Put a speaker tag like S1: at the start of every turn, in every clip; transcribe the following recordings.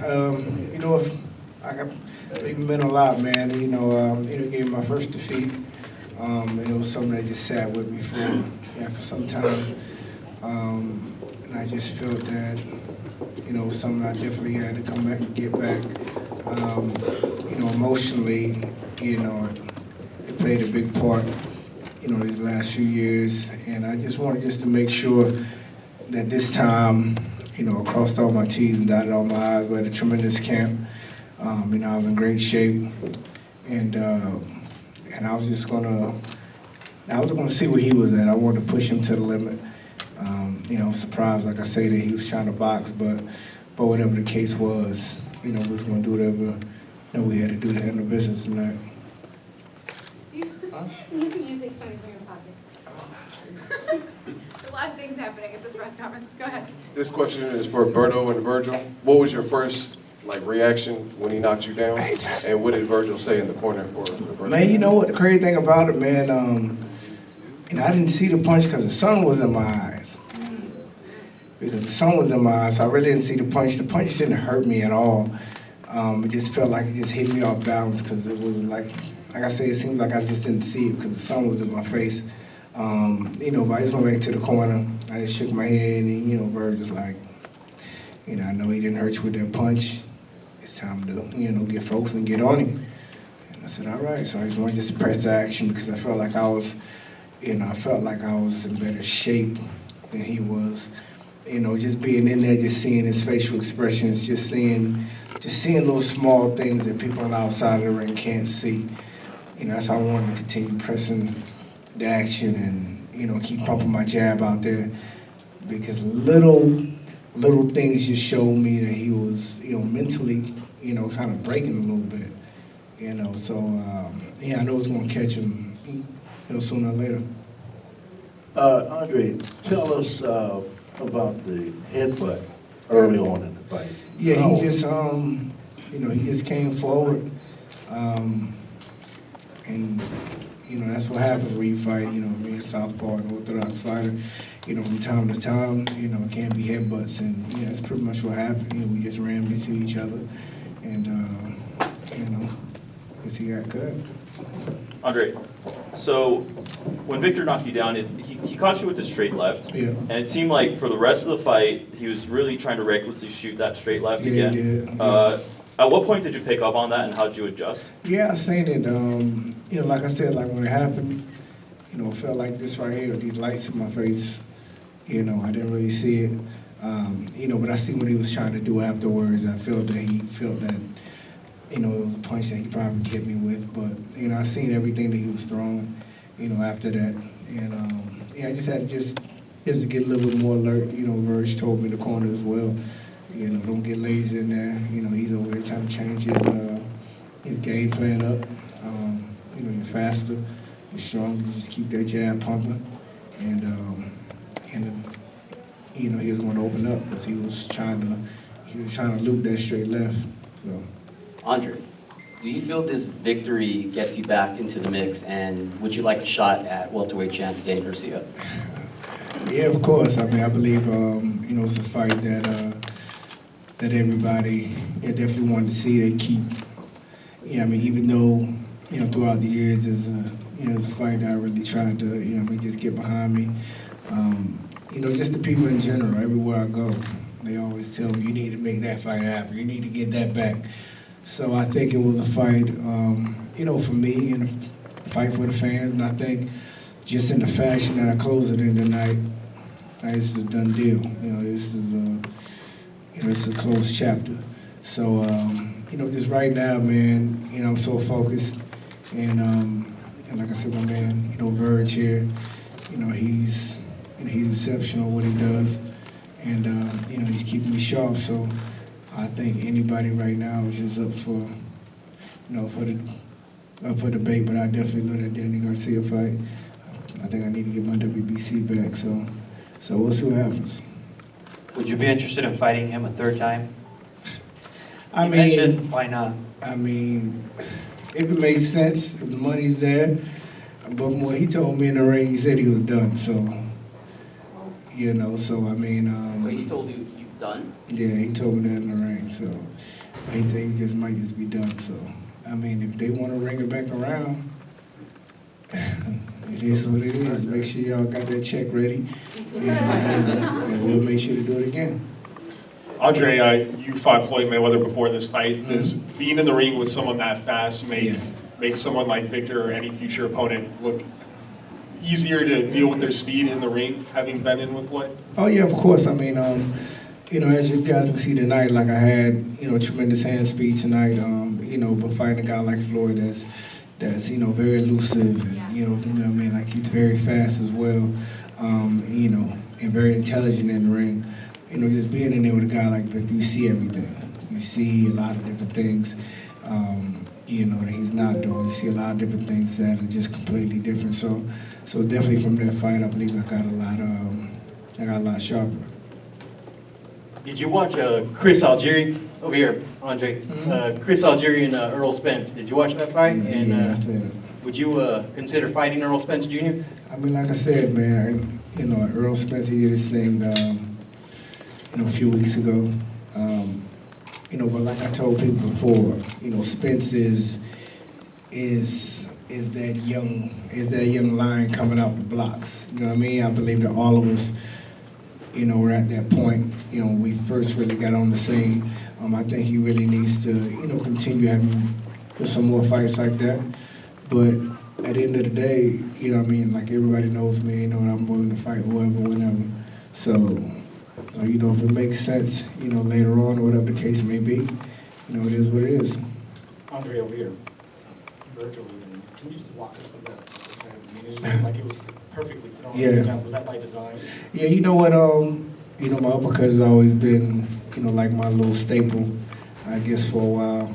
S1: You know, if I got it meant a lot, man. Gave me my first defeat, and it was something that just sat with me for some time. And I just felt that, something I definitely had to come back and get back. Emotionally, it played a big part, these last few years. And I just wanted to make sure that this time, I crossed all my T's and dotted all my I's. We had a tremendous camp. I was in great shape. And I was just gonna see where he was at. I wanted to push him to the limit. Surprised, like I say, that he was trying to box, but whatever the case was, we was gonna do whatever we had to do to handle business tonight.
S2: You can use it funny in your pocket. A lot of things happening at this press conference. Go ahead.
S3: This question is for Berto and Virgil. What was your first reaction when he knocked you down, and what did Virgil say in the corner for Virgil?
S1: Man, you know what the crazy thing about it, man? I didn't see the punch because the sun was in my eyes. Because the sun was in my eyes, so I really didn't see the punch. The punch didn't hurt me at all. It just felt like it just hit me off balance because it was like I say, it seems like I just didn't see it because the sun was in my face. But I just went back to the corner. I just shook my head, and Virgil's like, I know he didn't hurt you with that punch. It's time to, get focused and get on him. And I said, all right. So I just wanted to press the action because I felt like I was, in better shape than he was. Just being in there, just seeing his facial expressions, just seeing little small things that people on the outside of the ring can't see. That's how I wanted to continue pressing the action and, keep pumping my jab out there because little things just showed me that he was, mentally, kind of breaking a little bit, So, I know it's going to catch him, sooner or later.
S4: Andre, tell us about the headbutt early on in the fight.
S1: Yeah, he just, he just came forward, and that's what happens when you fight. Me and Southpaw and Orthodox fighter. From time to time, it can be headbutts, and that's pretty much what happened. We just ran into each other, and guess he got cut.
S5: Andre, so when Victor knocked you down, he caught you with the straight left,
S1: Yeah.
S5: and it seemed like for the rest of the fight, he was really trying to recklessly shoot that straight left
S1: Yeah,
S5: again.
S1: he did. Yeah.
S5: At what point did you pick up on that, and how did you adjust?
S1: Yeah, I seen it. Like I said, when it happened, it felt like this right here, these lights in my face. I didn't really see it. But I see what he was trying to do afterwards. I felt that he felt that, it was a punch that he probably hit me with. But, I seen everything that he was throwing, after that. And, I just had to just to get a little bit more alert. Verge told me in the corner as well. Don't get lazy in there. He's over there trying to change his game plan up. You're faster, you're stronger, just keep that jab pumping. And he was going to open up because he was trying to loop that straight left. So.
S6: Andre, do you feel this victory gets you back into the mix, and would you like a shot at welterweight champ Danny Garcia?
S1: Yeah, of course. I believe it's a fight that everybody definitely wanted to see. They keep, even though throughout the years it's a fight that I really tried to just get behind me. Just the people in general, everywhere I go, they always tell me you need to make that fight happen. You need to get that back. So I think it was a fight, for me and a fight for the fans. And I think just in the fashion that I closed it in tonight, this is a done deal. This is a closed chapter. So, just right now, man, I'm so focused. And like I said, my man, Verge here, he's exceptional at what he does. And, he's keeping me sharp. So I think anybody right now is just up for debate. But I definitely know that Danny Garcia fight. I think I need to get my WBC back. So we'll see what happens.
S7: Would you be interested in fighting him a third time?
S1: I
S7: You
S1: mean,
S7: mentioned, why not?
S1: If it makes sense, if the money's there. But when he told me in the ring, he said he was done. So,
S6: Wait, he told you Done?
S1: Yeah, he told me that in the ring, so he said he just might just be done, so. I mean, if they wanna ring it back around, it is what it is. Make sure y'all got that check ready, and we'll make sure to do it again.
S8: Andre, you fought Floyd Mayweather before this fight. Does being in the ring with someone that fast make someone like Victor or any future opponent look easier to deal with their speed in the ring, having been in with Floyd?
S1: Oh yeah, of course. I mean, you know, as you guys can see tonight, like I had, you know, tremendous hand speed tonight. You know, but fighting a guy like Floyd that's you know very elusive, and you know what I mean, like he's very fast as well. You know, and very intelligent in the ring. You know, just being in there with a guy like Victor, you see everything. You see a lot of different things. You know, that he's not doing. You see a lot of different things that are just completely different. So definitely from that fight, I believe I got a lot sharper.
S7: Did you watch Chris Algieri over here, Andre? Chris Algieri and Errol Spence. Did you watch that fight? And
S1: Yeah, I said it.
S7: would you consider fighting Errol Spence Jr.?
S1: I mean, like I said, man, you know, Errol Spence, he did his thing, you know, a few weeks ago. You know, but like I told people before, you know, Spence is that young lion coming out the blocks. You know what I mean? I believe that all of us, you know, we're at that point. You know, when we first really got on the scene. I think he really needs to, you know, continue having some more fights like that. But at the end of the day, you know what I mean, like everybody knows me, you know, I'm willing to fight whoever, whenever. So, you know, if it makes sense, you know, later on or whatever the case may be, you know, it is what it is.
S9: Andre, over here. Virtual, can you just walk us through that? I mean, it just seemed like it was perfectly thrown.
S1: Yeah.
S9: Was that by design?
S1: Yeah, you know what, you know, my uppercut has always been, you know, like my little staple, I guess, for a while.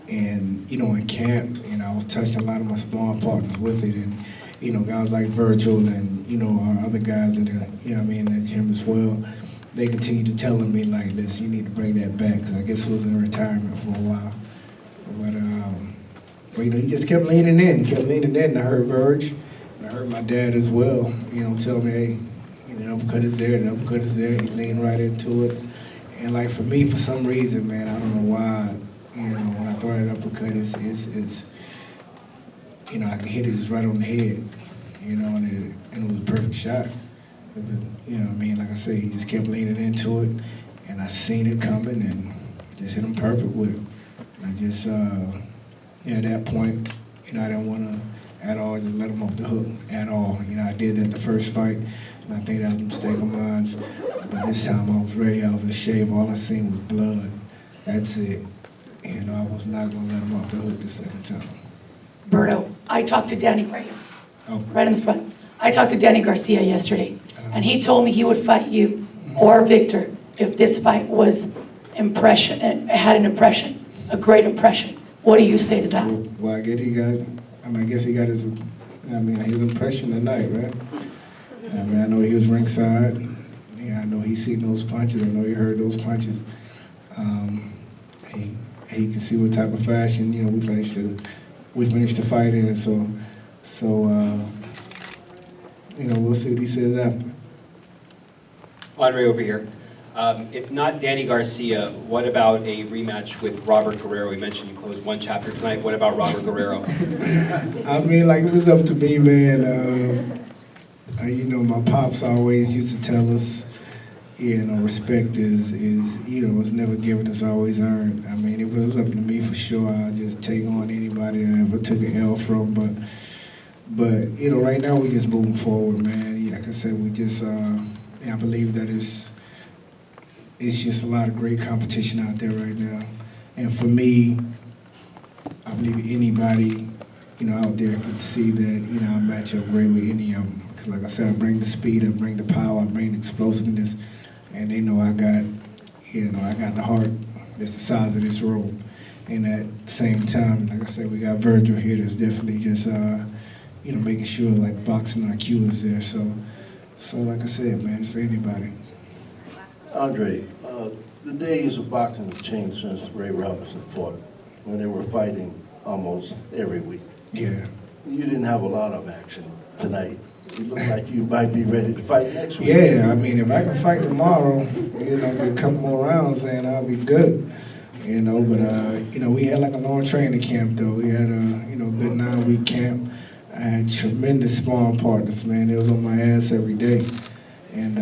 S1: And you know, in camp, you know, I was touching a lot of my sparring partners with it, and you know, guys like Virgil and you know, our other guys that are, you know, what I mean, in the gym as well. They continue to telling me like, "Listen, you need to bring that back," because I guess it was in retirement for a while. But you know, he just kept leaning in, And I heard Verge, and I heard my dad as well. You know, tell me, hey, you know, the uppercut is there. He leaned right into it. And like for me, for some reason, man, I don't know why. You know, when I throw that uppercut, it's you know, I can hit it just right on the head, you know, and it was a perfect shot. You know what I mean? Like I say, he just kept leaning into it, and I seen it coming and just hit him perfect with it. And I just, you know, at that point, you know, I didn't want to at all just let him off the hook at all. You know, I did that the first fight, and I think that was a mistake of mine. But this time I was ready, I was in shape, all I seen was blood. That's it. You know, I was not going to let him off the hook the second time.
S10: Berto, I talked to Danny right here,
S1: Oh.
S10: right in the front. I talked to Danny Garcia yesterday, and he told me he would fight you or Victor if this fight was had an impression, a great impression. What do you say to that?
S1: Well, I guess he got his impression tonight, right? I mean, I know he was ringside. Yeah, I know he seen those punches. I know he heard those punches. He can see what type of fashion, you know, we finished the fight in, so you know, we'll see what he says after.
S7: Andre over here. If not Danny Garcia, what about a rematch with Robert Guerrero? You mentioned you closed one chapter tonight. What about Robert Guerrero?
S1: I mean, like, it was up to me, man. You know, my pops always used to tell us, you know, respect is you know, it's never given, it's always earned. I mean, it was up to me for sure. I'll just take on anybody that I ever took an L from, but you know, right now we just moving forward, man. Like I said, we just, I believe that it's just a lot of great competition out there right now. And for me, I believe anybody, you know, out there can see that, you know, I match up great with any of them. Because like I said, I bring the speed, I bring the power, I bring the explosiveness, and they know I got, you know, I got the heart that's the size of this room. And at the same time, like I said, we got Virgil here that's definitely just, you know, making sure like boxing IQ is there. So like I said, man, it's for anybody.
S4: Andre, the days of boxing have changed since Ray Robinson fought, when they were fighting almost every week.
S1: Yeah.
S4: You didn't have a lot of action tonight. You look like you might be ready to fight next week.
S1: Yeah, I mean, if I can fight tomorrow, get a couple more rounds in, I'll be good. But we had like a long training camp though. We had a, good 9-week camp. I had tremendous sparring partners, man. They was on my ass every day. And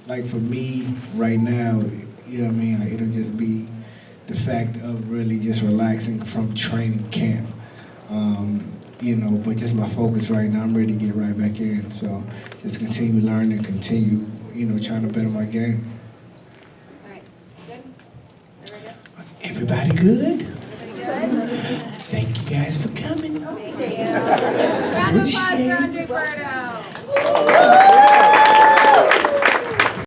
S1: like for me right now, like it'll just be the fact of really just relaxing from training camp. But just my focus right now, I'm ready to get right back in. So just continue learning, continue, trying to better my game.
S2: All right, good? Everybody good?
S1: Everybody good?
S2: Everybody good?
S1: Thank you guys for coming.
S2: Thank you. Round of applause for Andre Berto.